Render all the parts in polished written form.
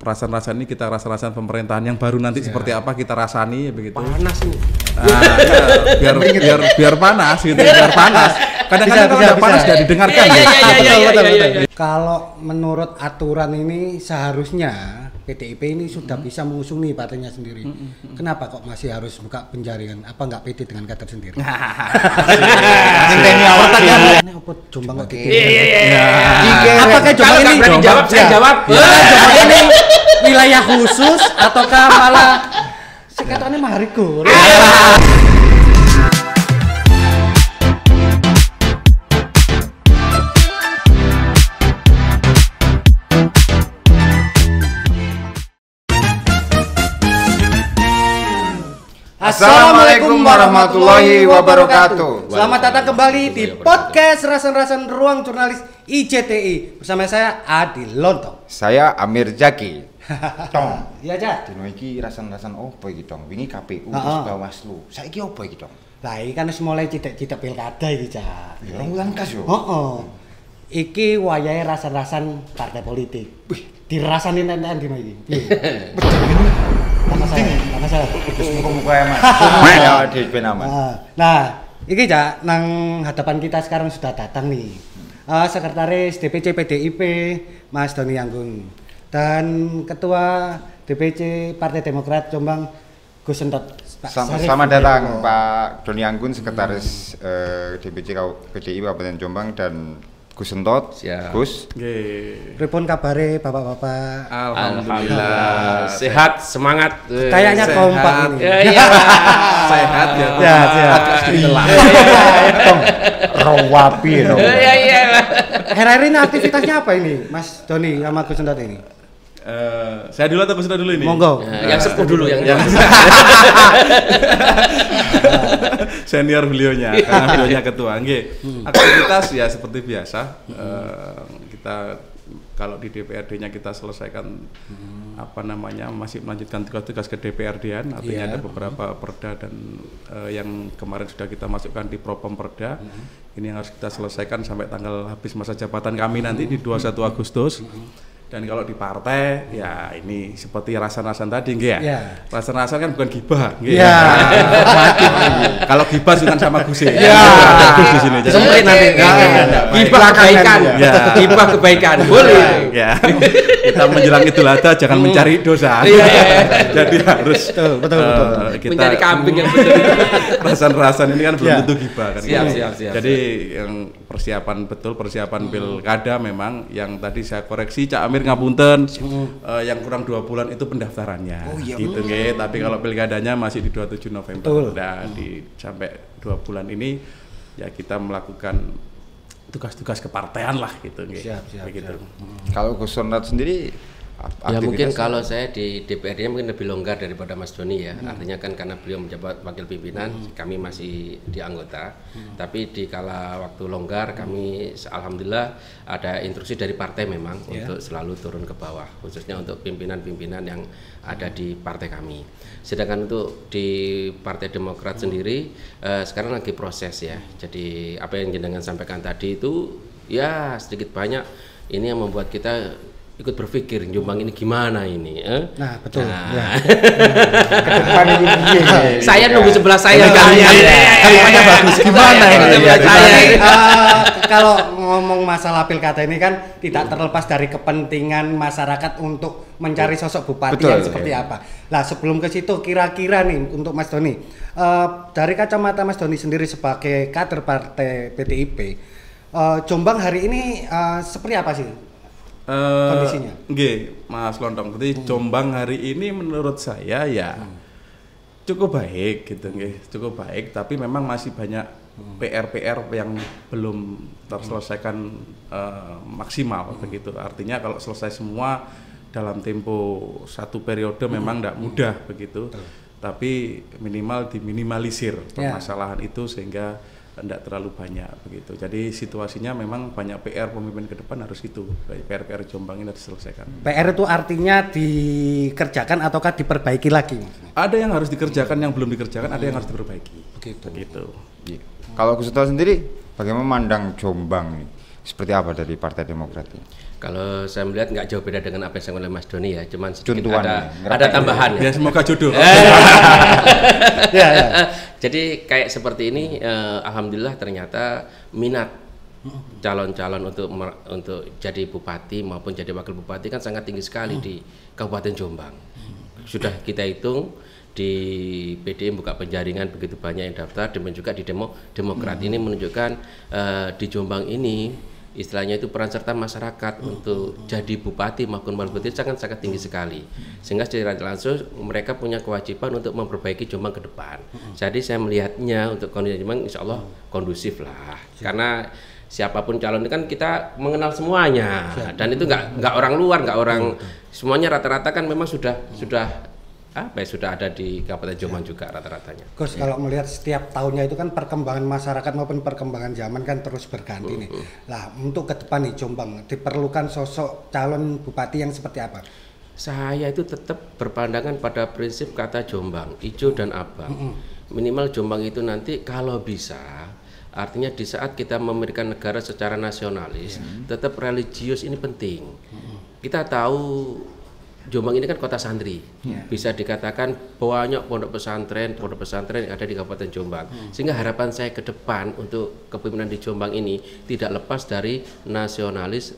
rasan-rasan ini kita rasan-rasan pemerintahan yang baru nanti seperti apa kita rasani begitu. Panas nih. Ya, biar panas gitu, biar panas. Kadang-kadang kalau nggak panas nggak didengarkan. Kalau menurut aturan ini seharusnya PDIP ini sudah bisa mengusung nih partainya sendiri. Kenapa kok masih harus buka penjaringan? Apa nggak pede dengan kader sendiri? Ini apa Jombang kok gitu? Apakah Jombang ini jawab saya jawab. Jombang ini wilayah khusus ataukah malah sekatane Mahariku? Assalamualaikum warahmatullahi wabarakatuh. Selamat datang kembali di podcast Rasan-Rasan Ruang Jurnalis IJTI. Bersama saya Adi Lontong. Saya Amir Jaki. Tong. Iya, Cak. Dino iki rasan-rasan opo iki, Tong? Wingi KPU terus Bawaslu. Saiki opo iki, Tong? Lah iki kan wis mulai cidak-cidak pilkada iki, Cak. Ya wulan kas yo. Heeh. Iki wayahe rasan-rasan partai politik. Wih, dirasani nenten dino iki. Tanah saya. Terus muka-muka eman. Ya DP nama. Nah, iki Cak, nang hadapan kita sekarang sudah datang nih. Sekretaris DPC PDIP Mas Doni Anggun dan Ketua DPC Partai Demokrat Jombang Gus Sentot. Selamat datang Pak Doni Anggun, Sekretaris DPC PDIP Kabupaten Jombang dan Gus Sentot. Gus. Pripun kabare Bapak-bapak? Alhamdulillah. Sehat, semangat. Kayaknya kompak ini. Iya. Sehat ya. Ya, sehat. Rawapi dong. Iya. Hari-hari ini aktivitasnya apa ini, Mas Doni sama Gus Sentot ini? Saya dulu atau Gus Sentot dulu ini? Monggo. Yang sepuh dulu yang Senior beliaunya, karena beliaunya ketua. Aktivitas ya seperti biasa. Kita kalau di DPRD-nya kita selesaikan masih melanjutkan tugas-tugas ke DPRD-an. Artinya ada beberapa perda dan yang kemarin sudah kita masukkan di Propam Perda. Ini yang harus kita selesaikan sampai tanggal habis masa jabatan kami nanti di 21 Agustus. Dan kalau di partai ya ini seperti rasan-rasan tadi nggih ya. Rasan-rasan kan bukan gibah nggih. Kalau gibah bukan sama Gus ya. Gus di sini. Semprit nanti. Gibah kebaikan. Gibah kebaikan. Boleh. Ya. Kita menjelang Idul Adha jangan mencari dosa. Jadi harus betul. Kita mencari kambing yang betul. Rasan-rasan ini kan belum tentu gibah kan. Siap. Jadi yang persiapan pilkada memang yang tadi saya koreksi Cak Amir ngapunten, yang kurang 2 bulan itu pendaftarannya, gitu nggih. Tapi kalau pilkadanya masih di 27 November. Nah, sampai 2 bulan ini ya kita melakukan tugas-tugas kepartean lah, gitu nggih. Begitu. Kalau Gus Sentot sendiri Ya mungkin kalau saya di DPRD mungkin lebih longgar daripada Mas Doni ya. Artinya kan karena beliau menjabat wakil pimpinan, kami masih di anggota. Tapi di kala waktu longgar kami alhamdulillah ada instruksi dari partai memang untuk selalu turun ke bawah, khususnya untuk pimpinan-pimpinan yang ada di partai kami. Sedangkan untuk di Partai Demokrat sendiri sekarang lagi proses ya. Jadi apa yang jenengan sampaikan tadi itu ya sedikit banyak ini yang membuat kita ikut berpikir Jombang ini gimana ini. Nah, betul. Saya nunggu sebelah saya Kalimatnya bagus. Gimana ini? Saya kalau ngomong masalah pilkada ini kan tidak terlepas dari kepentingan masyarakat untuk mencari sosok bupati yang seperti apa. Nah, sebelum ke situ kira-kira nih untuk Mas Doni, dari kacamata Mas Doni sendiri sebagai kader partai PDIP, Jombang hari ini seperti apa sih? Kondisinya. Nggih, Mas Lontong. Jadi Jombang hari ini menurut saya ya cukup baik gitu nggih, cukup baik, tapi memang masih banyak PR yang belum terselesaikan maksimal begitu. Artinya kalau selesai semua dalam tempo 1 periode memang tidak mudah begitu. Tapi minimal diminimalisir permasalahan itu sehingga tidak terlalu banyak begitu. Jadi situasinya memang banyak PR pemimpin ke depan harus itu. PR Jombang ini harus diselesaikan. PR itu artinya dikerjakan ataukah diperbaiki lagi? Ada yang harus dikerjakan, yang belum dikerjakan, ada yang harus diperbaiki. Begitu. Kalau Gus Sentot sendiri bagaimana memandang Jombang nih? Seperti apa dari Partai Demokrat ini? Kalau saya melihat nggak jauh beda dengan apa yang disampaikan oleh Mas Doni ya, cuman sedikit Contohan ada tambahan Ya semoga jodoh. Ya, ya. Jadi kayak seperti ini, alhamdulillah ternyata minat calon-calon untuk jadi bupati maupun jadi wakil bupati kan sangat tinggi sekali di Kabupaten Jombang. Sudah kita hitung di PDI buka penjaringan begitu banyak yang daftar, dan juga di Demokrat ini menunjukkan di Jombang ini istilahnya itu peran serta masyarakat untuk jadi bupati maupun wali kota sangat tinggi sekali, sehingga secara langsung mereka punya kewajiban untuk memperbaiki Jombang ke depan. Jadi saya melihatnya untuk kondisi Jombang insya Allah kondusif lah, karena siapapun calon itu kan kita mengenal semuanya, dan itu nggak orang luar, nggak orang, semuanya rata-rata kan memang sudah ada di Kabupaten Jombang juga rata-ratanya. Gus, kalau melihat setiap tahunnya itu kan perkembangan masyarakat maupun perkembangan zaman kan terus berganti nih. Lah, untuk ke depan nih Jombang diperlukan sosok calon bupati yang seperti apa? Saya itu tetap berpandangan pada prinsip kata Jombang, hijau dan abang. Minimal Jombang itu nanti kalau bisa, artinya di saat kita memberikan negara secara nasionalis, tetap religius ini penting. Kita tahu Jombang ini kan kota santri, bisa dikatakan banyak pondok pesantren yang ada di Kabupaten Jombang. Sehingga harapan saya ke depan untuk kepemimpinan di Jombang ini tidak lepas dari nasionalis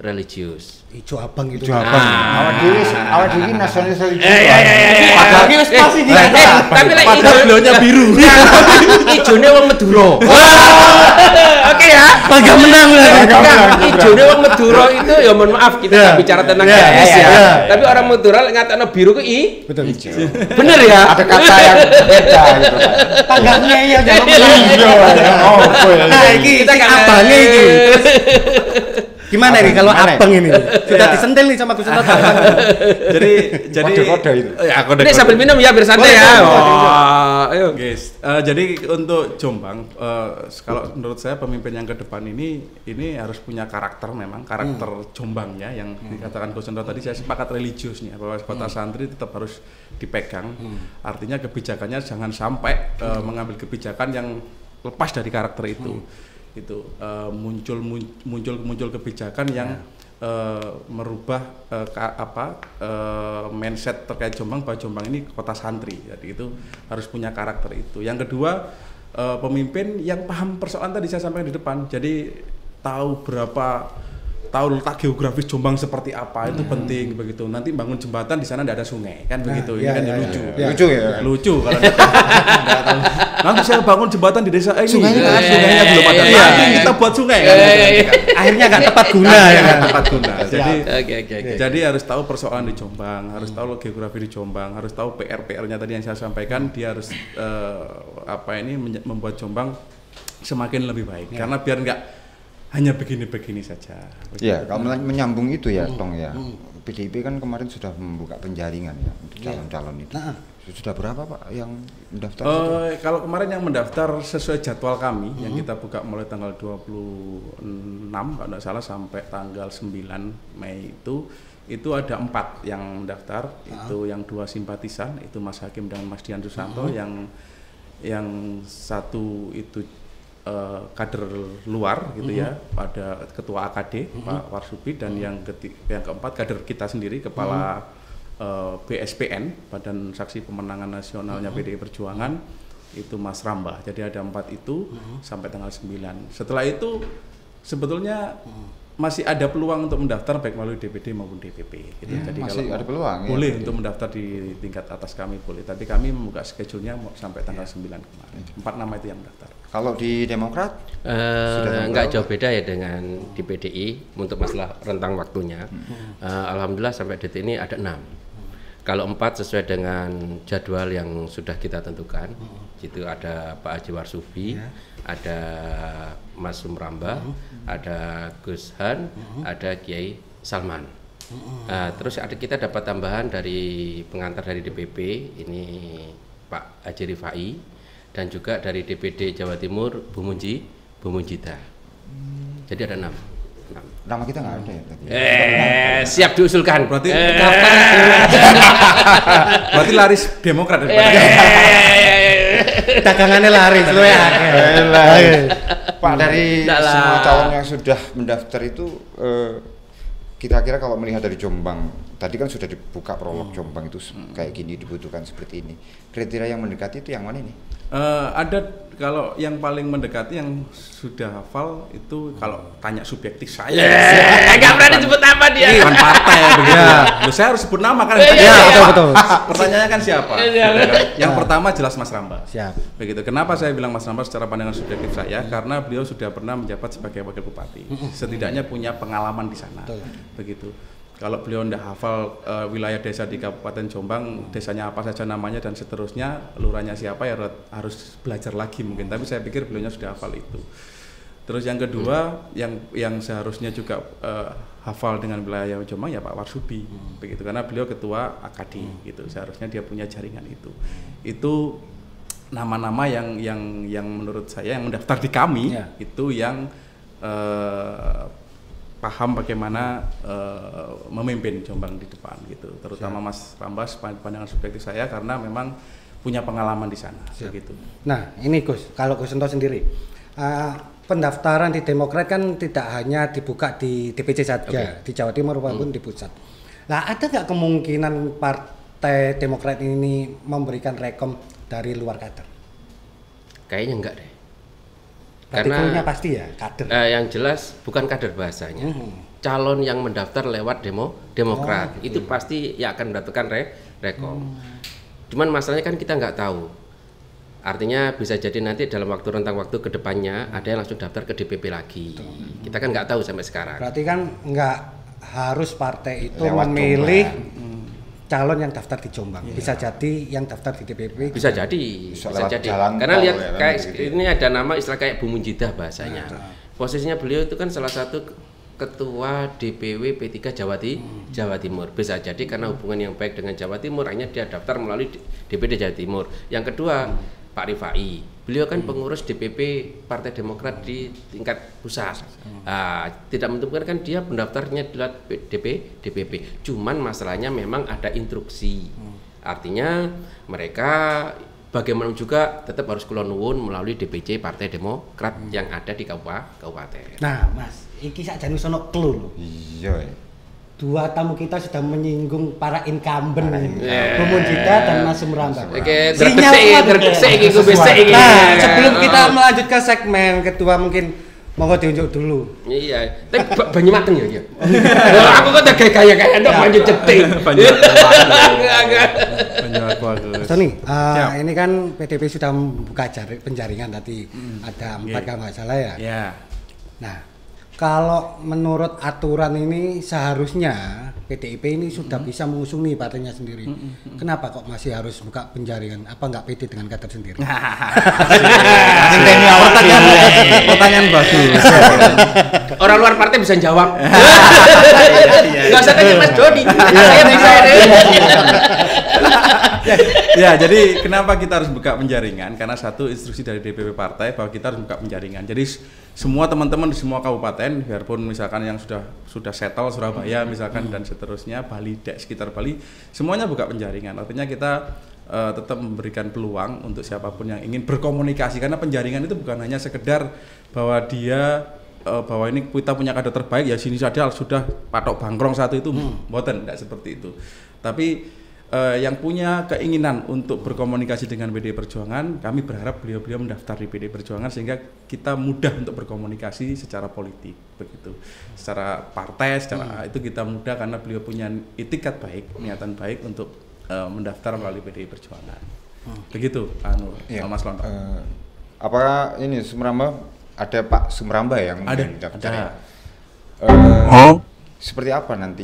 religius. Ijo abang itu. Ijo abang. Awak dhewe nasionalis religius. Padahal wis pasti Tapi lek Hijaunya biru. ijone wong Madura. Oke ya. Bangga menang lah. Ijone wong Madura itu ya mohon maaf kita nggak bicara tentang etnis ya. Tapi orang Madura lek ngatakno biru ku betul. bener ya. Ada kata yang beda gitu. Tanggapnya ya jangan Nah, kita kan abangnya iki. Gimana nih kalau abang ini? Sudah disentil nih sama Gus Sentot. Jadi Kode-kode itu. Ya, kode-kode. Ini sambil minum ya biar santai ya. Ayo. Guys, jadi untuk Jombang, kalau menurut saya pemimpin yang ke depan ini harus punya karakter, memang karakter Jombangnya yang dikatakan Gus Sentot tadi. Saya sepakat religiusnya bahwa kota santri tetap harus dipegang. Artinya kebijakannya jangan sampai mengambil kebijakan yang lepas dari karakter itu. Muncul kebijakan yang merubah mindset terkait Jombang, bahwa Jombang ini kota santri. Jadi itu harus punya karakter itu. Yang kedua, pemimpin yang paham persoalan tadi saya sampaikan di depan. Jadi tahu letak geografis Jombang seperti apa, itu penting begitu. Nanti bangun jembatan di sana tidak ada sungai kan begitu. Ini kan lucu. Lucu ya. Lucu kalau nanti saya bangun jembatan di desa ini. Sungainya belum ada. Nanti kita buat sungai kan. Akhirnya nggak tepat guna ya kan. Tepat guna. Oke. Jadi harus tahu persoalan di Jombang, harus tahu geografi di Jombang, harus tahu PR-nya tadi yang saya sampaikan. Dia harus membuat Jombang semakin lebih baik. Karena biar nggak hanya begini-begini saja. Iya, kalau menyambung itu ya, Tong ya. PDIP kan kemarin sudah membuka penjaringan ya untuk calon-calon itu. Sudah berapa Pak yang mendaftar? Kalau kemarin yang mendaftar sesuai jadwal kami yang kita buka mulai tanggal 26 kalau tidak salah sampai tanggal 9 Mei itu ada 4 yang mendaftar. Itu yang 2 simpatisan, itu Mas Hakim dan Mas Dian Susanto, yang satu itu kader luar gitu ya, ada ketua AKD Pak Warsubi, dan yang keempat kader kita sendiri, kepala BSPN Badan Saksi Pemenangan Nasionalnya PDI Perjuangan, itu Mas Ramba. Jadi ada 4 itu sampai tanggal 9. Setelah itu sebetulnya masih ada peluang untuk mendaftar baik melalui DPD maupun DPP gitu. Jadi masih kalau ada peluang boleh ya, untuk mendaftar di tingkat atas kami boleh, tapi kami membuka schedule-nya sampai tanggal 9 kemarin. 4 nama itu yang mendaftar. Kalau di Demokrat nggak jauh beda ya dengan di PDI untuk masalah rentang waktunya. Alhamdulillah sampai detik ini ada 6. Kalau 4 sesuai dengan jadwal yang sudah kita tentukan, itu ada Pak Haji Warsubi, ada Mas Sumramba, ada Gus Han, ada Kiai Salman. Terus kita dapat tambahan dari pengantar dari DPP, ini Pak Haji Rifai, dan juga dari DPD Jawa Timur Bu Munjita. Jadi ada 6. Nama kita nggak ada ya tadi. Siap diusulkan. Berarti berarti laris Demokrat dagangannya laris lu ya. Pak, dari semua calon yang sudah mendaftar itu kira-kira kalau melihat dari Jombang, tadi kan sudah dibuka prolog Jombang itu kayak gini dibutuhkan seperti ini. Kriteria yang mendekati itu yang mana ini? Ada kalau yang paling mendekati yang sudah hafal itu kalau tanya subjektif saya. Enggak berani sebut nama dia. Kan partai begitu. Loh, saya harus sebut nama kan. Betul. Pertanyaannya kan siapa? Yang pertama jelas Mas Ramba. Siap. Begitu. Kenapa saya bilang Mas Ramba secara pandangan subjektif saya? Karena beliau sudah pernah menjabat sebagai wakil bupati. Setidaknya punya pengalaman di sana. Begitu. Kalau beliau tidak hafal wilayah desa di Kabupaten Jombang, desanya apa saja namanya dan seterusnya, lurahnya siapa ya harus belajar lagi mungkin. Tapi saya pikir beliaunya sudah hafal itu. Terus yang kedua, yang seharusnya juga hafal dengan wilayah Jombang ya Pak Warsudi, begitu. Karena beliau ketua AKD, gitu. Seharusnya dia punya jaringan itu. Itu nama-nama yang menurut saya yang mendaftar di kami itu yang paham bagaimana memimpin Jombang di depan gitu, terutama Mas Rambas pandangan subjektif saya karena memang punya pengalaman di sana begitu. Nah ini Gus, kalau Gus Ento sendiri pendaftaran di Demokrat kan tidak hanya dibuka di DPC saja di Jawa Timur maupun di pusat. Nah ada nggak kemungkinan Partai Demokrat ini memberikan rekom dari luar kader? Kayaknya enggak deh. Karena pasti ya kader. Yang jelas bukan kader bahasanya. Calon yang mendaftar lewat Demokrat itu pasti ya akan mendapatkan rekom. Cuman masalahnya kan kita nggak tahu. Artinya bisa jadi nanti dalam rentang waktu kedepannya ada yang langsung daftar ke DPP lagi. Kita kan nggak tahu sampai sekarang. Berarti kan nggak harus partai itu lewat memilih calon yang daftar di Jombang, bisa jadi yang daftar di DPP bisa jadi karena lihat kayak ini ada nama istilah kayak Bu Munjidah bahasanya. Posisinya beliau itu kan salah satu ketua DPW P3 Jawa Timur. Bisa jadi karena hubungan yang baik dengan Jawa Timur akhirnya dia daftar melalui DPD Jawa Timur. Yang kedua Pak Rifai, beliau kan pengurus DPP Partai Demokrat di tingkat pusat. Tidak menentukan kan dia pendaftarnya di DPP. Cuman masalahnya memang ada instruksi. Artinya mereka bagaimana juga tetap harus kula nuwun melalui DPC Partai Demokrat yang ada di kabupaten. Nah, Mas, iki sakjane sono clue. Iya. Dua tamu kita sudah menyinggung para incumbent, Bu Munjidah dan Mas Sumramba. Sebelum kita melanjut ke segmen kedua mungkin mau diunjuk dulu. Iya, tapi banyak mateng ya. Aku kok udah kayak ndok banyak ceting. Tony, ini kan PDP sudah membuka penjaringan tadi ada 4 kalau nggak salah ya. Iya. Nah, kalau menurut aturan ini seharusnya PDIP ini sudah bisa mengusung nih partainya sendiri. Kenapa kok masih harus buka penjaringan? Apa nggak pede dengan kader sendiri? Pertanyaan bagus. Orang luar partai bisa jawab. Nggak usah tanya Mas Dodi. Saya bisa ini. Ya, jadi kenapa kita harus buka penjaringan? Karena satu instruksi dari DPP partai bahwa kita harus buka penjaringan. Jadi semua teman-teman di semua kabupaten, biarpun misalkan yang sudah settle Surabaya misalkan dan seterusnya, Bali, sekitar Bali, semuanya buka penjaringan. Artinya kita tetap memberikan peluang untuk siapapun yang ingin berkomunikasi, karena penjaringan itu bukan hanya sekedar bahwa dia bahwa ini kita punya kader terbaik ya sini saja sudah patok bangkrong satu itu, boten, tidak seperti itu. Tapi yang punya keinginan untuk berkomunikasi dengan PDI Perjuangan, kami berharap beliau-beliau mendaftar di PDI Perjuangan sehingga kita mudah untuk berkomunikasi secara politik, begitu. Secara partai, secara itu kita mudah karena beliau punya itikat baik, niatan baik untuk mendaftar melalui PDI Perjuangan. Begitu, Mas Lonto. Apakah ini Sumramba ada Pak Sumramba yang mendaftar? Seperti apa nanti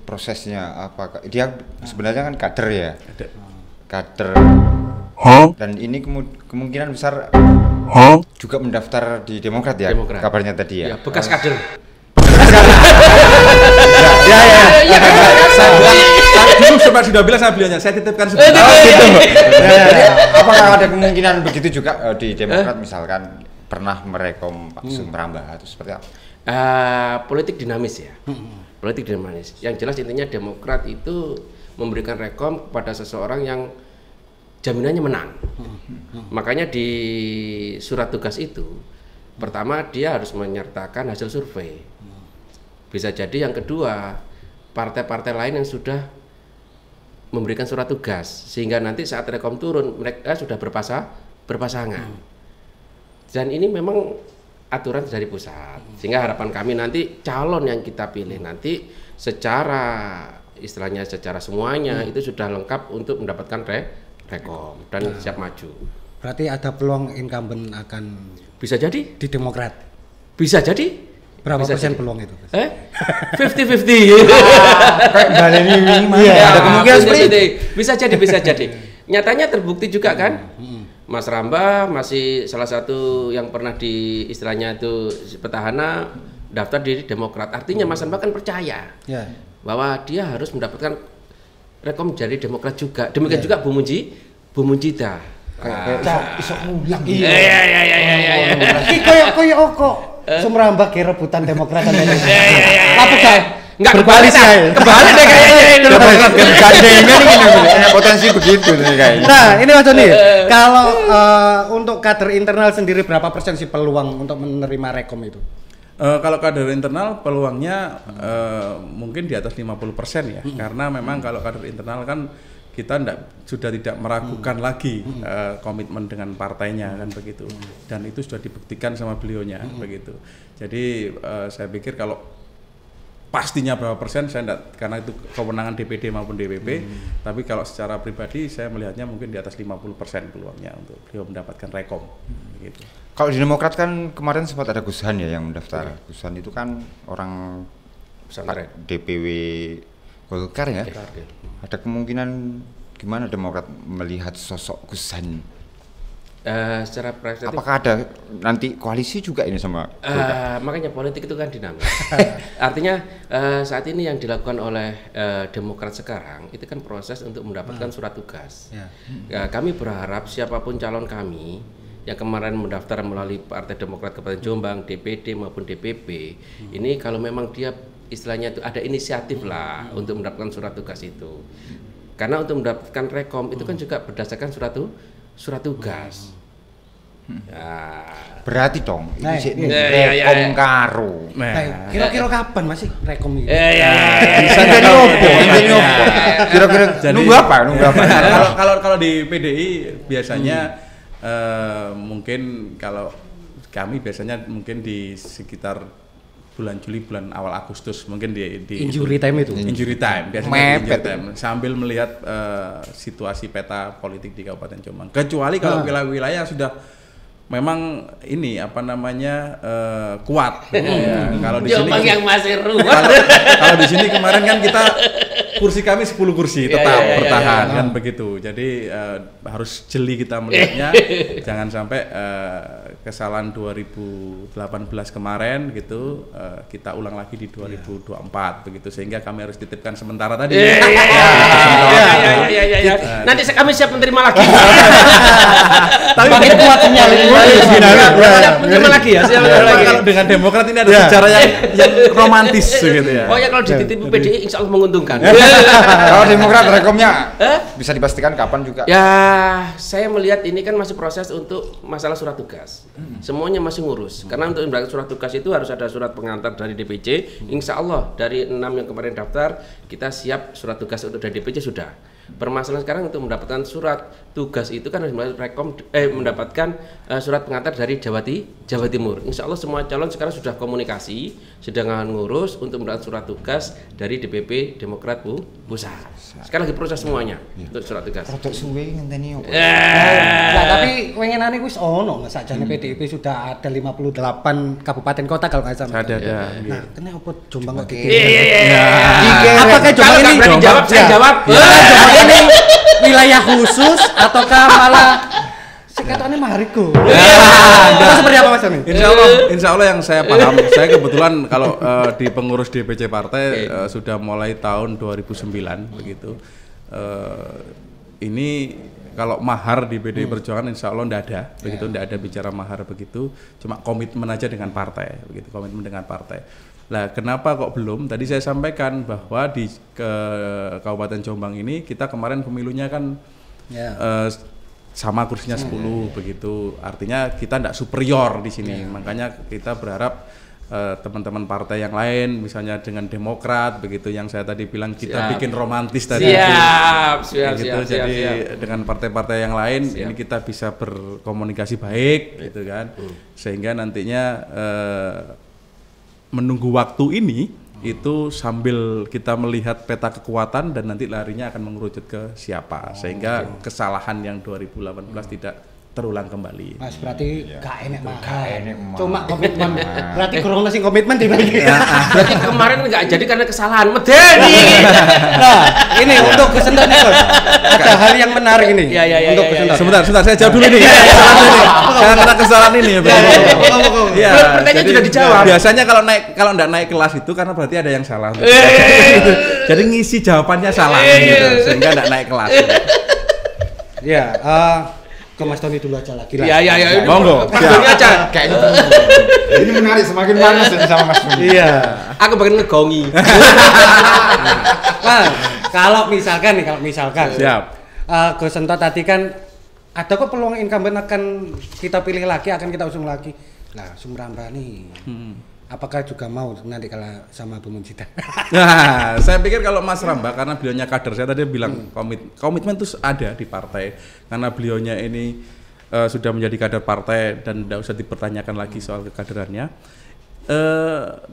prosesnya? Apakah dia sebenarnya kan kader ya? Kader. Dan ini kemungkinan besar juga mendaftar di Demokrat ya? Demokrat. Kabarnya tadi ya? Bekas kader. Saya sudah bilang sama beliaunya, saya titipkan sebentar. Apakah ada kemungkinan begitu juga di Demokrat misalkan pernah merekom Pak Sumramba atau seperti apa? Politik dinamis ya. Politik dinamis. Yang jelas intinya Demokrat itu memberikan rekom kepada seseorang yang jaminannya menang. Makanya di surat tugas itu pertama dia harus menyertakan hasil survei. Bisa jadi yang kedua, partai-partai lain yang sudah memberikan surat tugas sehingga nanti saat Rekom turun mereka sudah berpasangan. Dan ini memang aturan dari pusat. Sehingga harapan kami nanti calon yang kita pilih nanti secara istilahnya secara semuanya itu sudah lengkap untuk mendapatkan Rekom dan siap maju. Berarti ada peluang incumbent akan Bisa jadi? di Demokrat. Bisa jadi? Berapa Bisa persen jadi. peluang itu? 50-50. Kayak baleni ini mana? Ada kemungkinan seperti itu. Bisa jadi. Nyatanya terbukti juga kan? Mas Ramba masih salah satu yang pernah di istilahnya itu petahana daftar di Demokrat. Artinya Mas Ramba kan percaya bahwa dia harus mendapatkan Rekom dari Demokrat juga. Demikian juga Bu Munjida. Cak iso ngulang. Iya. Iki koyo kok Sumrambah ke rebutan Demokrat dan Indonesia. Apa kan? Enggak berkoalisi ya. Kebalik deh kayaknya ini. Gandengan ini potensi begitu nih kayaknya. Nah, ini Mas Doni. Kalau untuk kader internal sendiri berapa persen sih peluang untuk menerima Rekom itu? Kalau kader internal peluangnya mungkin di atas 50% ya, karena memang kalau kader internal kan kita sudah tidak meragukan lagi komitmen dengan partainya kan begitu, dan itu sudah dibuktikan sama beliaunya begitu. Jadi saya pikir kalau pastinya berapa persen saya enggak, karena itu kewenangan DPD maupun DPP, tapi kalau secara pribadi saya melihatnya mungkin di atas 50% peluangnya untuk beliau mendapatkan Rekom begitu. Kalau di Demokrat kan kemarin sempat ada Gus Han ya yang mendaftar. Gus Han itu kan orang pesantren DPW Golkar ya. Ada kemungkinan gimana Demokrat melihat sosok Gus Han? Secara perspektif Apakah ada nanti koalisi juga ini sama Golkar? makanya politik itu kan dinamis. Artinya saat ini yang dilakukan oleh Demokrat sekarang itu kan proses untuk mendapatkan surat tugas. Kami berharap siapapun calon kami yang kemarin mendaftar melalui Partai Demokrat Kabupaten Jombang, DPD maupun DPP, ini kalau memang dia istilahnya itu ada inisiatif lah untuk mendapatkan surat tugas itu. Karena untuk mendapatkan Rekom itu kan juga berdasarkan surat tugas. Berarti dong Nah, ini iya. Rekom karo. Nah, kira-kira kapan masih Rekom ini? Bisa Ini opo? Kira-kira nunggu apa? Kalau di PDI biasanya mungkin kalau kami biasanya mungkin di sekitar bulan Juli, bulan awal Agustus mungkin di Injury time itu. Injury time biasanya Mepet. injury time sambil melihat situasi peta politik di Kabupaten Jombang. Kecuali kalau wilayah-wilayah sudah memang ini apa namanya kuat. Ya. Kalau di sini Jombang yang masih ruwet. kalau di sini kemarin kan kita kursi kami 10 kursi tetap bertahan kan begitu. Jadi harus jeli kita melihatnya. Jangan sampai kesalahan 2018 kemarin gitu kita ulang lagi di 2024 begitu, sehingga kami harus titipkan sementara tadi. Nanti kami siap menerima lagi. Tapi Makin kuat sinyal. Siap menerima lagi ya. kalau dengan Demokrat ini ada sejarah yang romantis gitu ya. Oh ya, kalau dititipi PDI insya Allah menguntungkan. Kalau Demokrat Rekomnya bisa dipastikan kapan juga? Ya, saya melihat ini kan masih proses untuk masalah surat tugas. Semuanya masih ngurus. Karena untuk mendapatkan surat tugas itu harus ada surat pengantar dari DPC. Insya Allah dari 6 yang kemarin daftar, kita siap surat tugas untuk dari DPC sudah. Permasalahan sekarang untuk mendapatkan surat tugas itu kan harus mendapatkan surat pengantar dari Jawa Timur. Insya Allah semua calon sekarang sudah komunikasi, sedang ngurus untuk mendapatkan surat tugas dari DPP Demokrat Pusat. Sekarang lagi proses semuanya untuk surat tugas. Rodok suwe ngenteni opo? Nah, tapi wengenane wis ono sakjane PDIP sudah ada 58 kabupaten kota kalau nggak salah. Ada. Nah, kena apa Jombang kok gitu? Iya. Apakah Jombang ini berani jawab, saya jawab. Jombang ini wilayah khusus ataukah malah sekatane mahariku? Itu seperti apa Mas Doni? Insya Allah yang saya paham, saya kebetulan kalau di pengurus DPC partai sudah mulai tahun 2009 begitu. Ini kalau mahar di PDI Perjuangan insya Allah tidak ada, begitu tidak ada bicara mahar begitu, cuma komitmen aja dengan partai, begitu komitmen dengan partai. Nah, kenapa kok belum? Tadi saya sampaikan bahwa di Kabupaten Jombang ini kita kemarin pemilunya kan sama kursinya 10 begitu. Artinya kita tidak superior di sini. Makanya kita berharap teman-teman partai yang lain, misalnya dengan Demokrat begitu, yang saya tadi bilang kita bikin romantis tadi siap, jadi dengan partai-partai yang lain ini kita bisa berkomunikasi baik gitu kan, sehingga nantinya menunggu waktu ini itu sambil kita melihat peta kekuatan dan nanti larinya akan mengerucut ke siapa, sehingga kesalahan yang 2018 tidak terulang kembali. Mas berarti gak enak mah. Cuma komitmen. Berarti kurang sing komitmen dibagi. Berarti kemarin nggak jadi karena kesalahan medeni. Nah, ini untuk Gus Entot nih, Bos. Ada hal yang menarik ini. Untuk Gus Entot. Sebentar, saya jawab dulu nih. Karena kesalahan ini ya. Iya. Pertanyaan sudah dijawab. Biasanya kalau nggak naik kelas itu karena berarti ada yang salah. Jadi ngisi jawabannya salah gitu, sehingga nggak naik kelas. Iya, ke Mas Tony dulu aja lagi lah. Iya. Monggo. Mas Tony aja. Kayaknya ini menarik, semakin panas ini sama Mas Tony. Iya. Aku pengen ngegongi. Nah, kalau misalkan Siap. Gus Entot tadi kan ada kok peluang incumbent akan kita pilih lagi, akan kita usung lagi. Nah, Sumrambani. Apakah juga mau nanti kalau sama Bu Munjidah? Nah, saya pikir kalau Mas Ramba, karena beliaunya kader, saya tadi bilang komitmen itu ada di partai, karena beliaunya ini sudah menjadi kader partai dan tidak usah dipertanyakan lagi soal kekaderannya.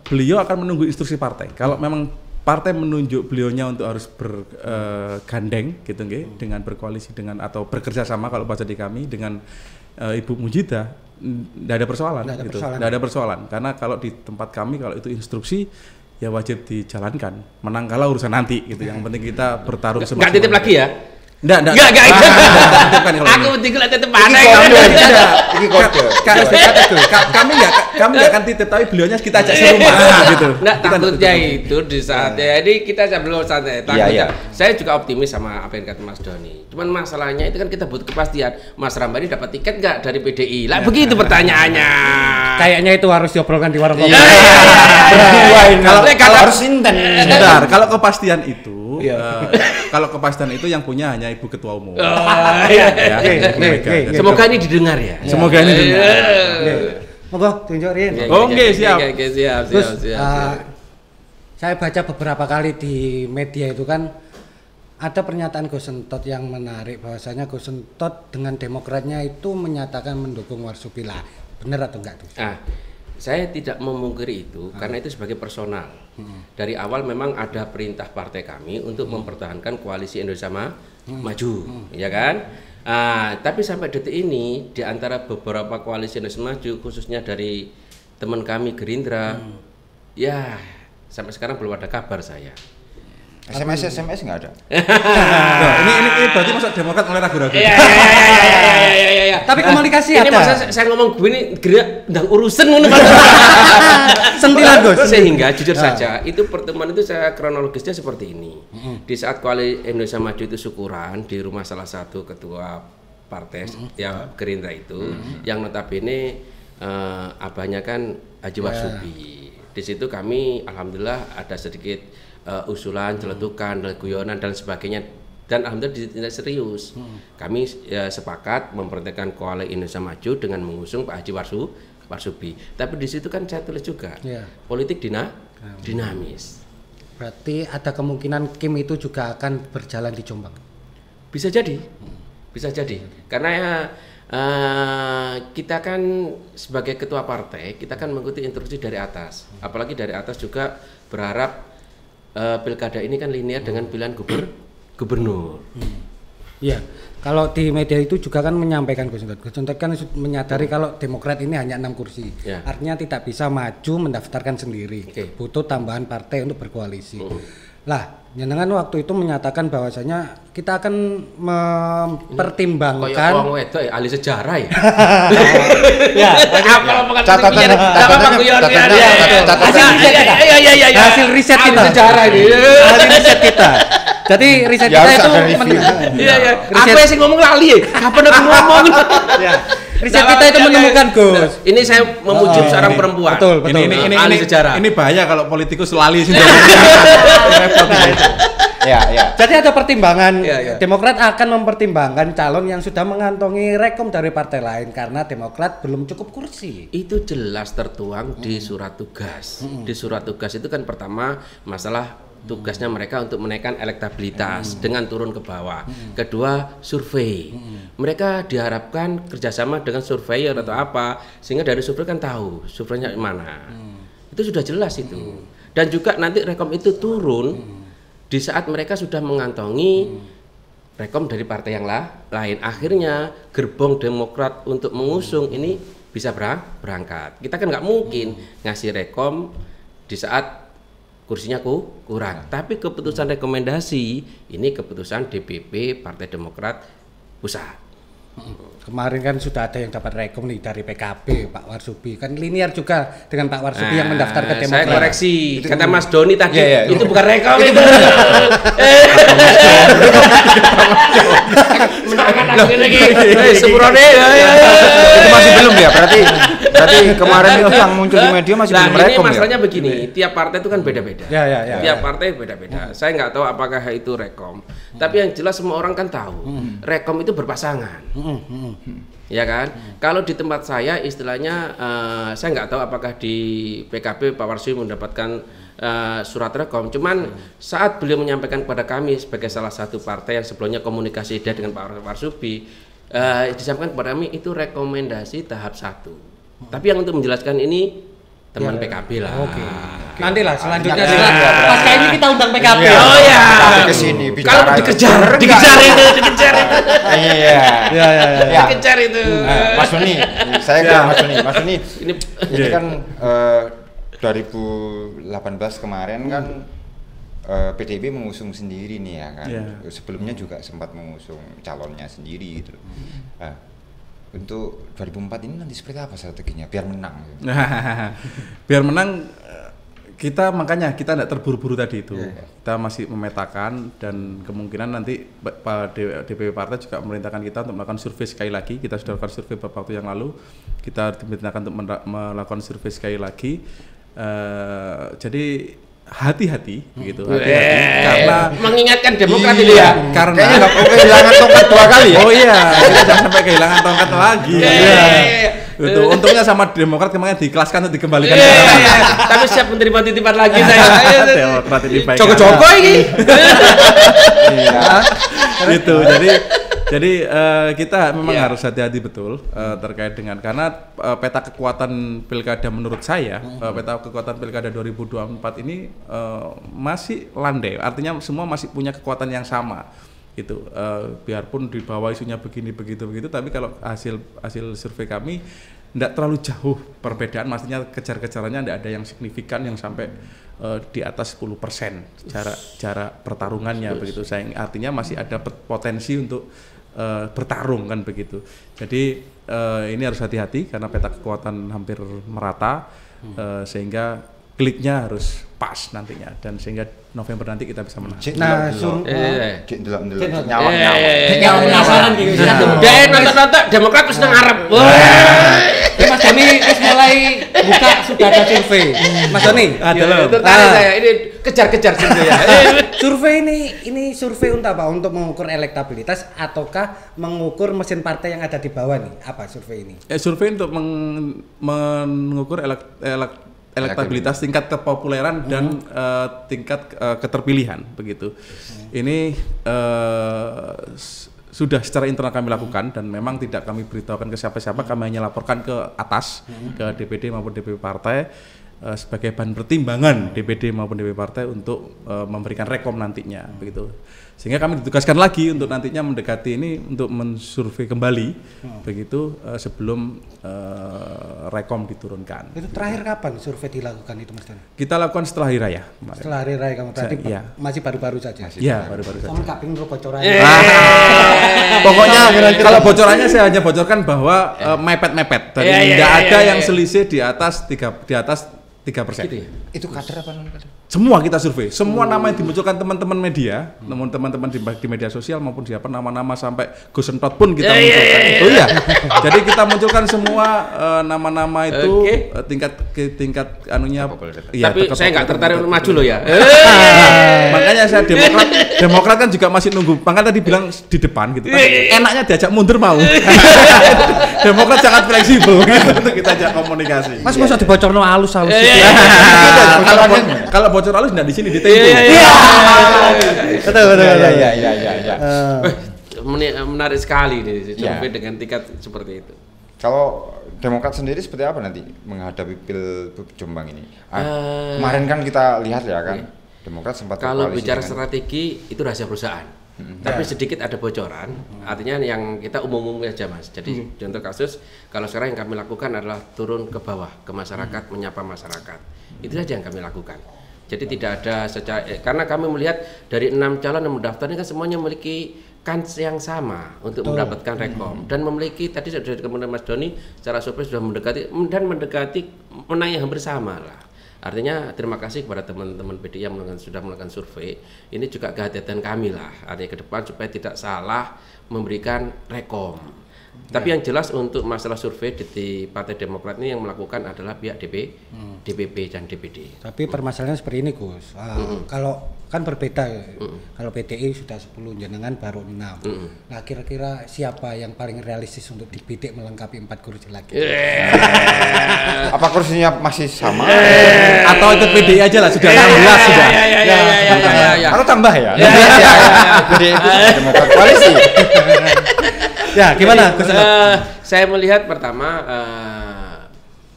Beliau akan menunggu instruksi partai. Kalau memang partai menunjuk beliaunya untuk harus bergandeng gitu nggih, dengan berkoalisi dengan atau bekerja sama kalau bahasa di kami dengan Ibu Munjidah, tidak ada persoalan, tidak ada persoalan. Karena kalau di tempat kami kalau itu instruksi ya wajib dijalankan. Menang kalah urusan nanti gitu. Yang penting kita bertarung semaksimal. Nggak titip lagi ya? Enggak. Aku penting lah tetep aneh. Ini kode. Kami enggak akan titip, tapi beliaunya kita ajak serumah gitu. Nah, takutnya itu di saat jadi kita sambil santai. Takutnya. Saya juga optimis sama apa yang kata Mas Doni. Cuman masalahnya itu kan kita butuh kepastian. Mas Rambani dapat tiket enggak dari PDI? Lah begitu pertanyaannya. Kayaknya itu harus diobrolkan di warung kopi. Kalau harus inten. Sebentar, kalau kepastian itu kalau kepastian itu yang punya hanya Ibu Ketua Umum. Semoga ini didengar ya. Semoga ini didengar. Monggo tunjukin. Oke, siap. Terus saya baca beberapa kali di media itu kan ada pernyataan Gus Entot yang menarik, bahwasanya Gus Entot dengan Demokratnya itu menyatakan mendukung Warsupila. Benar atau enggak tuh? Saya tidak memungkiri itu karena itu sebagai personal. Dari awal memang ada perintah partai kami untuk mempertahankan koalisi Indonesia Maju, ya kan? Tapi sampai detik ini di antara beberapa koalisi Indonesia Maju, khususnya dari teman kami Gerindra, ya sampai sekarang belum ada kabar saya. SMS nggak ada. Ini berarti masa Demokrat mulai ragu-ragu. Iya. Tapi komunikasi ini ada. masa saya ngomong gue ini gerak ndang urusan ngono. Sentilan Gus. Sehingga jujur saja itu pertemuan itu saya kronologisnya seperti ini. Di saat koalisi Indonesia Maju itu syukuran di rumah salah satu ketua partai yang Gerindra itu, yang notabene abahnya kan Haji Warsubi. Di situ kami alhamdulillah ada sedikit usulan, celetukan, guyonan dan sebagainya, dan alhamdulillah tidak serius. Kami sepakat mempertahankan koalisi Indonesia Maju dengan mengusung Pak Haji Warsubi. Tapi di situ kan saya tulis juga politik dinamis. Berarti ada kemungkinan Kim itu juga akan berjalan di Jombang. Bisa jadi, karena kita kan sebagai ketua partai kita kan mengikuti instruksi dari atas. Apalagi dari atas juga berharap pilkada ini kan linear dengan pilihan gubernur. Iya, kalau di media itu juga kan menyampaikan Gus Entot kan menyadari kalau Demokrat ini hanya 6 kursi. Artinya tidak bisa maju mendaftarkan sendiri. Butuh tambahan partai untuk berkoalisi. Lah, jenengan waktu itu menyatakan bahwasanya kita akan mempertimbangkan kayak wong wedok ahli sejarah ya. Hasil riset kita. Sejarah ini. Hasil riset kita. Jadi riset kita itu Apa sih ngomong lali? Kapan aku ngomong? Riset kita itu menemukan Gus. Ini saya memuji seorang perempuan. Betul. Ini ahli sejarah. Ini bahaya kalau politikus lali sih. Ya. Jadi ada pertimbangan, Ya. Demokrat akan mempertimbangkan calon yang sudah mengantongi rekom dari partai lain karena Demokrat belum cukup kursi. Itu jelas tertuang di surat tugas. Di surat tugas itu kan pertama masalah tugasnya mereka untuk menaikkan elektabilitas dengan turun ke bawah. Kedua, survei. Mereka diharapkan kerjasama dengan surveyor atau apa, sehingga dari survei kan tahu surveinya mana. Itu sudah jelas itu. Dan juga nanti rekom itu turun di saat mereka sudah mengantongi rekom dari partai yang lain. Akhirnya gerbong Demokrat untuk mengusung ini bisa berangkat. Kita kan nggak mungkin ngasih rekom di saat kursinya kurang. Tapi keputusan rekomendasi ini keputusan DPP Partai Demokrat Pusat. Kemarin kan sudah ada yang dapat rekom nih dari PKB, Pak Warsubi. Kan linear juga dengan Pak Warsubi yang mendaftar ke Demokrat. Saya koreksi, kata Mas Doni tadi, Iya, itu bukan rekom itu. Menangan lagi. Semurone ya. Itu masih belum ya? Berarti kemarin itu yang muncul di media masih belum Nah, ini rekom ya? masalahnya begini, tiap partai itu kan beda-beda. Ya. Tiap partai beda-beda. Saya nggak tahu apakah itu rekom. Tapi yang jelas semua orang kan tahu, rekom itu berpasangan. Ya kan? Kalau di tempat saya istilahnya saya nggak tahu apakah di PKB Pak Warsubi mendapatkan surat rekom. Cuman saat beliau menyampaikan kepada kami sebagai salah satu partai yang sebelumnya komunikasi dia dengan Pak Warsubi, disampaikan kepada kami itu rekomendasi tahap 1. Tapi yang untuk menjelaskan ini teman PKB lah. Oke. Nanti lah selanjutnya Ya. pasca ini kita undang PKB. Oh ya. Tapi kesini Kalau bicara dikejar itu. Iya. Ya. Dikejar itu. Mas Doni, saya ke Mas Doni. Ini Ini kan 2018 kemarin kan PDIP mengusung sendiri nih ya kan. Sebelumnya juga sempat mengusung calonnya sendiri gitu. Nah, untuk 2004 ini nanti seperti apa strateginya biar menang? Biar menang makanya kita tidak terburu-buru tadi itu. Kita masih memetakan dan kemungkinan nanti DPP Partai juga memerintahkan kita untuk melakukan survei sekali lagi. Kita sudah melakukan survei beberapa waktu yang lalu. Kita dimintakan untuk melakukan survei sekali lagi. Jadi hati-hati begitu. Karena mengingatkan Demokrat itu ya. Karena kayaknya nggak mau kehilangan tongkat 2 kali ya. Oh iya, kita jangan sampai kehilangan tongkat lagi. Itu untungnya sama Demokrat kemarin dikelaskan untuk dikembalikan. Tapi siap menerima titipan lagi saya. Demokrat ini baik. Joko-joko ini. Gitu. Jadi kita memang harus hati-hati betul terkait dengan karena peta kekuatan pilkada menurut saya peta kekuatan pilkada 2024 ini masih landai, artinya semua masih punya kekuatan yang sama gitu. Biarpun di bawah isunya begini begitu tapi kalau hasil survei kami tidak terlalu jauh perbedaan, maksudnya kejar-kejarannya tidak ada yang signifikan yang sampai di atas 10% jarak pertarungannya begitu. Artinya masih ada potensi untuk bertarung kan begitu. Jadi ini harus hati-hati karena peta kekuatan hampir merata sehingga kliknya harus pas nantinya dan sehingga November nanti kita bisa menang. Nah, penasaran gitu. Nonton Demokrat terus nang Arab. Mas Doni mulai buka sudah ada survei. Mas Doni, Tertarik saya ini kejar-kejar survei ya. Survei ini survei untuk apa? Untuk mengukur elektabilitas ataukah mengukur mesin partai yang ada di bawah nih? Apa survei ini? Survei untuk mengukur elektabilitas, tingkat kepopuleran dan tingkat keterpilihan begitu. Ini sudah secara internal kami lakukan dan memang tidak kami beritahukan ke siapa-siapa, kami hanya laporkan ke atas ke DPD maupun DPP partai sebagai bahan pertimbangan DPD maupun DPP partai untuk memberikan rekom nantinya begitu. Sehingga kami ditugaskan lagi untuk nantinya mendekati ini untuk mensurvei kembali begitu sebelum rekom diturunkan. Itu terakhir kapan survei dilakukan itu Mas Doni? Kita lakukan setelah hari raya kemarin. Setelah hari raya kamu berarti masih baru-baru saja. Iya, baru-baru saja. Kamu kaping bocoran. Pokoknya kalau bocorannya saya hanya bocorkan bahwa mepet-mepet. Tidak ada yang selisih di atas 3%. Gitu ya? Itu kader apa non kader? Semua kita survei, semua nama yang dimunculkan teman-teman media, namun teman-teman di media sosial maupun siapa nama-nama sampai Gosentot pun kita munculkan. Oh iya, jadi kita munculkan semua nama-nama itu tingkat anunya. Tapi saya nggak tertarik untuk maju loh ya. Makanya saya Demokrat Demokrat kan juga masih nunggu. Makanya tadi bilang di depan gitu kan. Enaknya diajak mundur mau. Demokrat sangat fleksibel gitu untuk kita ajak komunikasi. Mas masa dibocorno halus-halus. Kalau bocor halus enggak di sini di Tempo. Betul. Iya. Menarik sekali nih survei dengan tingkat seperti itu. Kalau Demokrat sendiri seperti apa nanti menghadapi Pilgub Jombang ini? Kemarin kan kita lihat ya kan, Demokrat sempat kalau bicara strategi itu rahasia perusahaan. Tapi sedikit ada bocoran, artinya yang kita umum aja Mas. Jadi contoh kasus, kalau sekarang yang kami lakukan adalah turun ke bawah, ke masyarakat, menyapa masyarakat. Itu saja yang kami lakukan. Jadi tidak ada karena kami melihat dari 6 calon yang mendaftar ini kan semuanya memiliki kans yang sama untuk mendapatkan rekom dan memiliki tadi sudah kemudian Mas Doni secara survei sudah mendekati menang yang hampir sama lah. Artinya terima kasih kepada teman-teman PDI yang sudah melakukan survei. Ini juga kehati-hatian kami lah, artinya ke depan supaya tidak salah memberikan rekom. Tapi yang jelas untuk masalah survei di Partai Demokrat ini yang melakukan adalah pihak DPP dan DPD. Tapi permasalahannya seperti ini Gus. Kalau kan berbeda. Kalau PDI sudah 10, jenengan baru 6. Nah kira-kira siapa yang paling realistis untuk dibidik melengkapi 4 kursi lagi? Apa kursinya masih sama? Atau itu PDI aja lah sudah 16 sudah. Atau tambah ya? Jadi itu Demokrat koalisi. Ya gimana Gus? Saya melihat pertama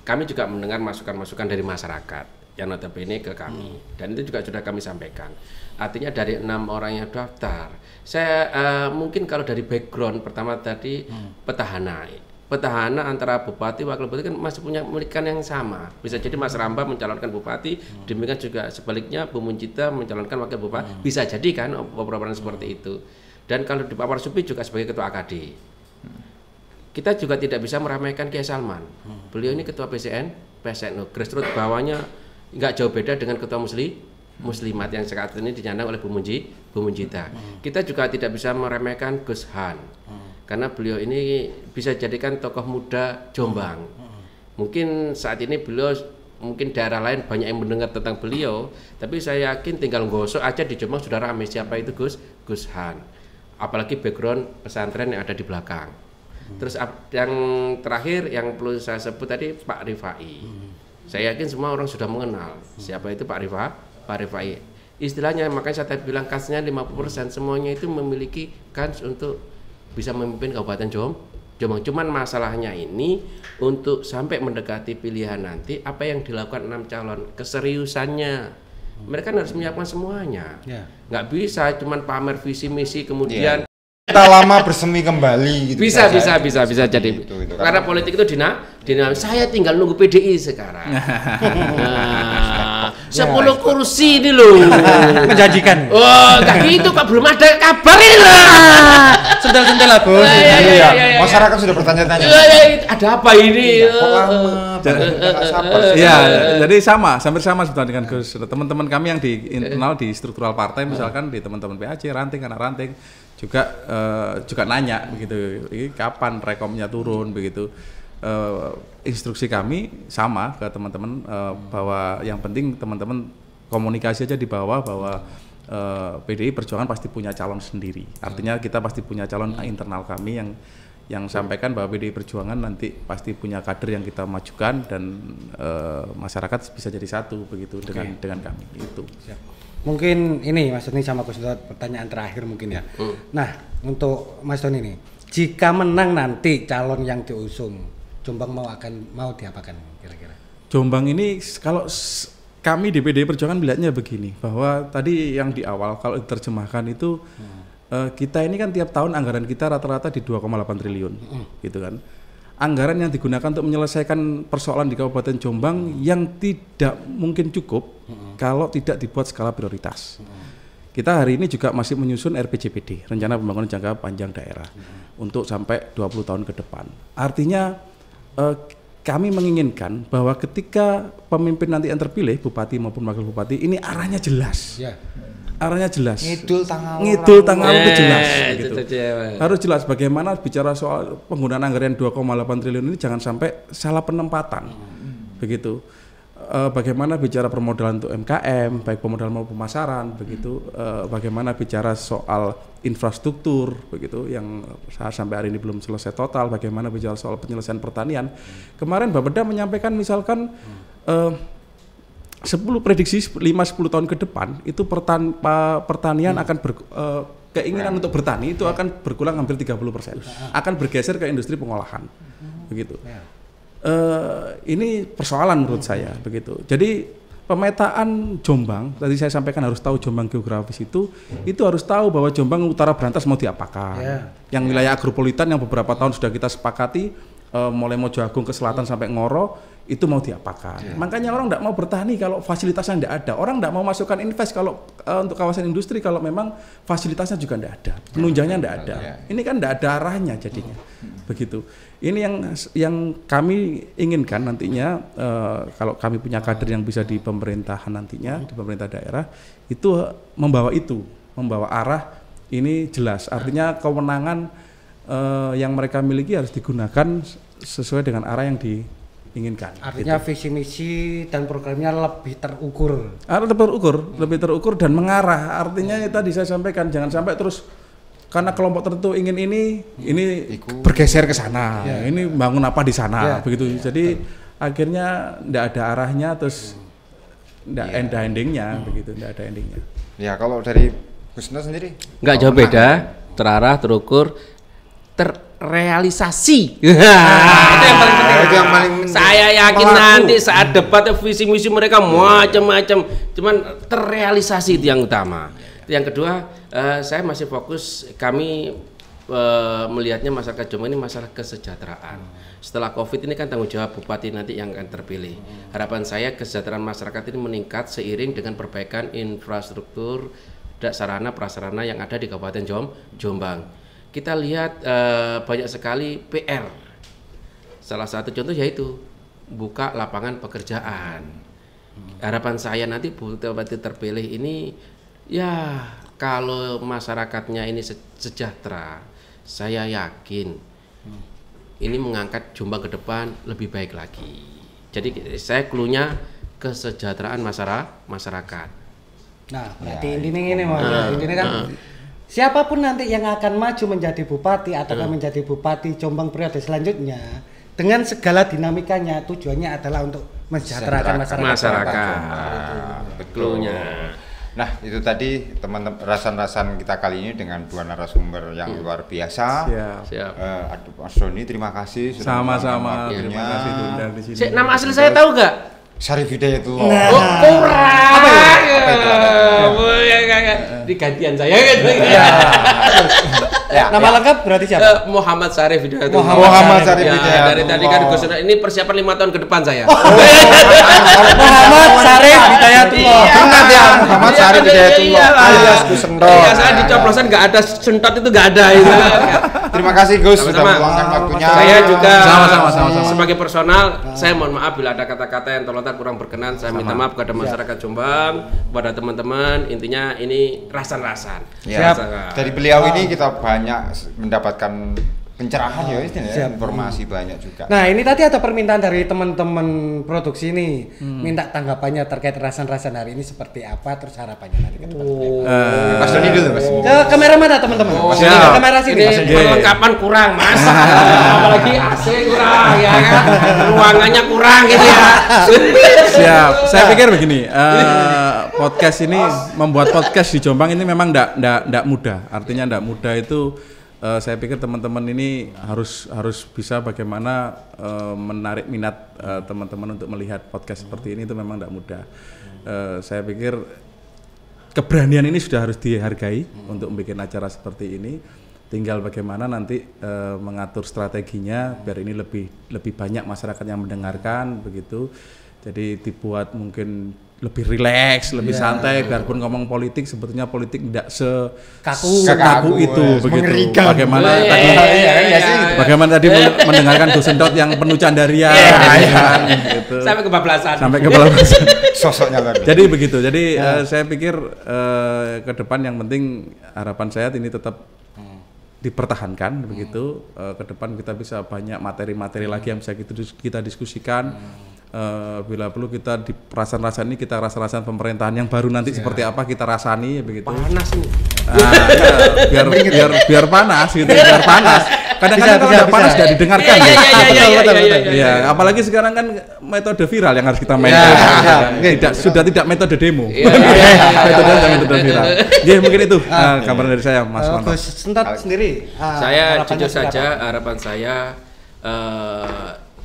kami juga mendengar masukan-masukan dari masyarakat yang notabene ke kami dan itu juga sudah kami sampaikan. Artinya dari 6 orang yang daftar, saya mungkin kalau dari background pertama tadi petahana antara bupati wakil bupati kan masih punya pemilikan yang sama. Bisa jadi Mas Ramba mencalonkan bupati, demikian juga sebaliknya Bu Munjita mencalonkan wakil bupati. Bisa jadi kan operan seperti itu. Dan kalau di Pak Warsupi juga sebagai ketua AKD. Kita juga tidak bisa meramaikan Kiai Salman. Beliau ini ketua PSNU, grassroots bawahnya nggak jauh beda dengan ketua muslimat yang saat ini dinyandang oleh Bu Munjita. Kita juga tidak bisa meremehkan Gus Han. Karena beliau ini bisa jadikan tokoh muda Jombang. Mungkin saat ini beliau mungkin daerah lain banyak yang mendengar tentang beliau, tapi saya yakin tinggal gosok aja di Jombang sudah ramai siapa itu Gus Han. Apalagi background pesantren yang ada di belakang. Terus yang terakhir yang perlu saya sebut tadi Pak Rifai. Saya yakin semua orang sudah mengenal siapa itu Pak Rifai. Istilahnya makanya saya tadi bilang kansnya 50%, semuanya itu memiliki kans untuk bisa memimpin Kabupaten Jombang. Cuman masalahnya ini untuk sampai mendekati pilihan nanti apa yang dilakukan 6 calon, keseriusannya. Mereka harus menyiapkan semuanya. Nggak bisa cuman pamer visi misi kemudian kita lama bersemi kembali gitu. Bisa jadi. Gitu, karena politik itu dinamis. Saya tinggal nunggu PDI sekarang. 10 kursi ini loh. Menjanjikan. Oh, enggak gitu Pak, belum ada kabar ini lah. Sentel-sentel lah Bos. Iya. Masyarakat sudah bertanya-tanya. Ada apa ini? Iya, jadi hampir sama sebetulnya dengan Gus. Teman-teman kami yang di internal di struktural partai, misalkan di teman-teman PAC, ranting, anak ranting, juga nanya begitu, ini kapan rekomnya turun begitu. Instruksi kami sama ke teman-teman bahwa yang penting teman-teman komunikasi aja di bawah bahwa PDI Perjuangan pasti punya calon sendiri. Artinya kita pasti punya calon internal kami yang sampaikan bahwa PDI Perjuangan nanti pasti punya kader yang kita majukan dan masyarakat bisa jadi satu begitu dengan kami itu. Mungkin ini Mas Doni sama Gus Dot pertanyaan terakhir mungkin ya. Nah untuk Mas Doni ini, jika menang nanti calon yang diusung, Jombang mau diapakan kira-kira? Jombang ini kalau kami di PDI Perjuangan melihatnya begini, bahwa tadi yang di awal kalau diterjemahkan itu kita ini kan tiap tahun anggaran kita rata-rata di 2,8 triliun gitu kan. Anggaran yang digunakan untuk menyelesaikan persoalan di Kabupaten Jombang yang tidak mungkin cukup kalau tidak dibuat skala prioritas. Kita hari ini juga masih menyusun RPJPD, Rencana Pembangunan Jangka Panjang Daerah, untuk sampai 20 tahun ke depan. Artinya kami menginginkan bahwa ketika pemimpin nanti yang terpilih, bupati maupun wakil bupati, ini arahnya jelas. Arahnya jelas. Ngidul Tangalor itu jelas gitu. Harus jelas bagaimana bicara soal penggunaan anggaran 2,8 triliun ini jangan sampai salah penempatan. Begitu. bagaimana bicara permodalan untuk MKM, baik pemodalan maupun pemasaran, begitu. Bagaimana bicara soal infrastruktur, begitu, yang sampai hari ini belum selesai total. Bagaimana bicara soal penyelesaian pertanian. Kemarin Bapeda menyampaikan misalkan prediksi 5-10 tahun ke depan itu pertanian akan keinginan untuk bertani itu akan berkurang hampir 30%, akan bergeser ke industri pengolahan, begitu. Ini persoalan menurut saya, begitu. Jadi pemetaan Jombang, tadi saya sampaikan harus tahu Jombang geografis itu harus tahu bahwa Jombang Utara Brantas mau diapakan. Yang wilayah agropolitan yang beberapa tahun sudah kita sepakati, mulai Mojo Agung ke selatan sampai Ngoro, itu mau diapakan. Makanya orang tidak mau bertani kalau fasilitasnya tidak ada. Orang tidak mau masukkan invest kalau untuk kawasan industri kalau memang fasilitasnya juga tidak ada, penunjangnya tidak ada. Ini kan tidak ada arahnya jadinya, begitu. Ini yang kami inginkan nantinya, kalau kami punya kader yang bisa di pemerintahan nantinya, di pemerintah daerah, itu membawa arah ini jelas. Artinya kewenangan yang mereka miliki harus digunakan sesuai dengan arah yang diinginkan. Artinya gitu. Visi misi dan programnya lebih terukur. Lebih terukur dan mengarah. Artinya tadi saya sampaikan, jangan sampai terus karena kelompok tertentu ingin ini bergeser ke sana, ini bangun apa di sana, begitu. Jadi akhirnya tidak ada arahnya, terus tidak ada endingnya, begitu, tidak ada endingnya. Ya kalau dari Kusno sendiri? Nggak jauh beda, terarah, terukur, terrealisasi. Itu yang paling penting. Saya yakin nanti saat debat visi misi mereka macam-macam, cuman terrealisasi itu yang utama. Yang kedua, saya masih fokus, kami melihatnya masyarakat Jombang ini masalah kesejahteraan. Setelah Covid ini kan tanggung jawab bupati nanti yang akan terpilih. Harapan saya kesejahteraan masyarakat ini meningkat seiring dengan perbaikan infrastruktur dan sarana prasarana yang ada di Kabupaten Jombang. Kita lihat banyak sekali PR. Salah satu contoh yaitu buka lapangan pekerjaan. Harapan saya nanti bupati terpilih ini, ya kalau masyarakatnya ini sejahtera, saya yakin ini mengangkat Jombang ke depan lebih baik lagi. Jadi saya cluenya kesejahteraan masyarakat. Nah, berarti intinya ini intinya kan siapapun nanti yang akan maju menjadi bupati atau menjadi bupati Jombang periode selanjutnya, dengan segala dinamikanya, tujuannya adalah untuk mensejahterakan masyarakat. Betulnya. Nah, itu tadi teman-teman rasan-rasan kita kali ini dengan dua narasumber yang luar biasa. Siap. Mas Doni, terima kasih. Sama-sama. Terima kasih diundang di sini. Nama asli saya tahu nggak? Syarif Hidayatullah. Oh, kurang. Di gantian saya kan. Nama lengkap berarti siapa? Muhammad Syarif Hidayatullah. Muhammad Syarif Hidayatullah. Dari tadi kan Gus, ini persiapan 5 tahun ke depan saya. Muhammad Syarif Hidayatullah. Ingat ya, Muhammad Syarif Hidayatullah alias Gus Sentot. Iya, saya dicoblosan nggak ada sentot itu nggak ada itu. Terima kasih Gus sudah meluangkan waktunya. Saya juga sama-sama. Sebagai personal, saya mohon maaf bila ada kata-kata yang terlontar kurang berkenan. Saya minta maaf kepada masyarakat Jombang, kepada teman-teman. Intinya ini rasan-rasan. Ya, dari beliau ini kita banyak mendapatkan pencerahan informasi banyak juga. Nah, ini tadi ada permintaan dari teman-teman produksi ini, minta tanggapannya terkait rasan-rasan hari ini seperti apa, terus harapannya nanti ke depan. Mas Doni dulu, Mas. Ke kamera mana teman-teman? Kamera sini. Ini perlengkapan kurang, Mas. Apalagi AC kurang, ya kan? Ruangannya kurang gitu ya. Siap. Saya pikir begini, podcast ini, membuat podcast di Jombang ini memang enggak mudah. Artinya enggak mudah itu, saya pikir teman-teman ini harus bisa bagaimana menarik minat teman-teman untuk melihat podcast seperti ini, itu memang tidak mudah. Saya pikir keberanian ini sudah harus dihargai untuk membuat acara seperti ini. Tinggal bagaimana nanti mengatur strateginya biar ini lebih banyak masyarakat yang mendengarkan, begitu. Jadi dibuat mungkin lebih rileks, lebih santai, biarpun ngomong politik, sebetulnya politik tidak sekaku itu, begitu. Mengerikan. Bagaimana tadi mendengarkan Gus Sentot yang penuh candaria, gitu. Sampai kebablasan. Sosoknya kan. Jadi begitu. Jadi saya pikir ke depan yang penting harapan saya ini tetap dipertahankan, begitu. Ke depan kita bisa banyak materi-materi lagi yang bisa kita diskusikan. bila perlu kita di rasan-rasan ini kita rasa-rasan pemerintahan yang baru nanti seperti apa kita rasani begitu. Panas ini. Biar panas gitu, biar panas. Kadang-kadang kalau udah panas tidak didengarkan. Iya, apalagi sekarang kan metode viral yang harus kita mainkan. Sudah tidak metode demo. Metode viral. Jadi mungkin itu gambaran dari saya, Mas Wanto. Sentot sendiri. Saya jujur saja harapan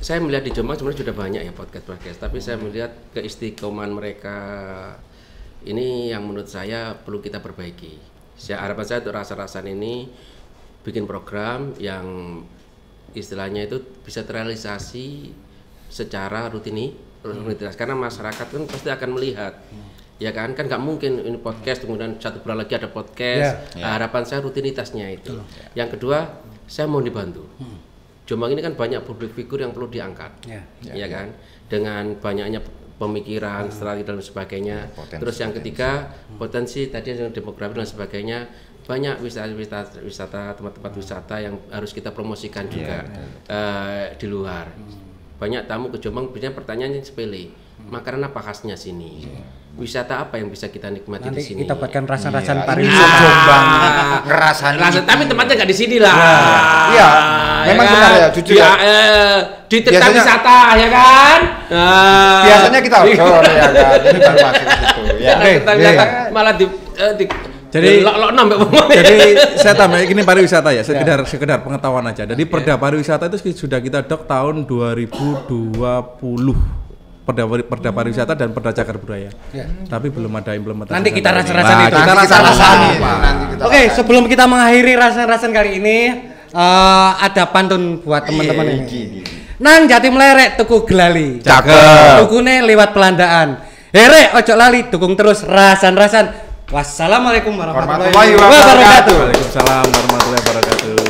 saya melihat di Jombang sebenarnya sudah banyak ya podcast, tapi saya melihat keistiqomahan mereka ini yang menurut saya perlu kita perbaiki. Harapan saya untuk rasa-rasan ini bikin program yang istilahnya itu bisa terrealisasi secara rutinitas karena masyarakat kan pasti akan melihat. Ya kan nggak mungkin ini podcast kemudian 1 bulan lagi ada podcast. Harapan saya rutinitasnya itu. Yang kedua, saya mau dibantu. Jombang ini kan banyak publik figur yang perlu diangkat, ya kan, dengan banyaknya pemikiran, strategi dan sebagainya. Terus yang ketiga, potensi tadi yang demografi dan sebagainya, banyak wisata tempat-tempat wisata yang harus kita promosikan juga di luar. Banyak tamu ke Jombang, biasanya pertanyaannya sepele, makanan apa khasnya sini? Wisata apa yang bisa kita nikmati di sini? Kita buatkan rasan-rasan pariwisata Jombang ngerasain. Tapi tempatnya nggak di sini lah. Iya, memang kan? benar ya, jujur ya. Di tempat wisata ya kan. Biasanya kita outdoor ya kan. Ini baru masuk ke situ. Ya. Malah di Jadi nambah. Jadi saya tambah ini pariwisata ya, sekedar pengetahuan aja. Jadi Perda Pariwisata itu sudah kita dok tahun 2020. Perda Pariwisata dan Perda Cagar Budaya. Tapi belum ada implementasi. Nanti kita rasa-rasan itu. Kita rasa-rasan. Oke, sebelum kita mengakhiri rasa-rasan kali ini, ada pantun buat teman-teman ini. Nang Jatim Lerek tuku gelali. Cakep. Tukune lewat pelandaan. Herek ojo lali dukung terus rasan-rasan. Wassalamualaikum warahmatullahi wabarakatuh. Waalaikumsalam warahmatullahi wabarakatuh.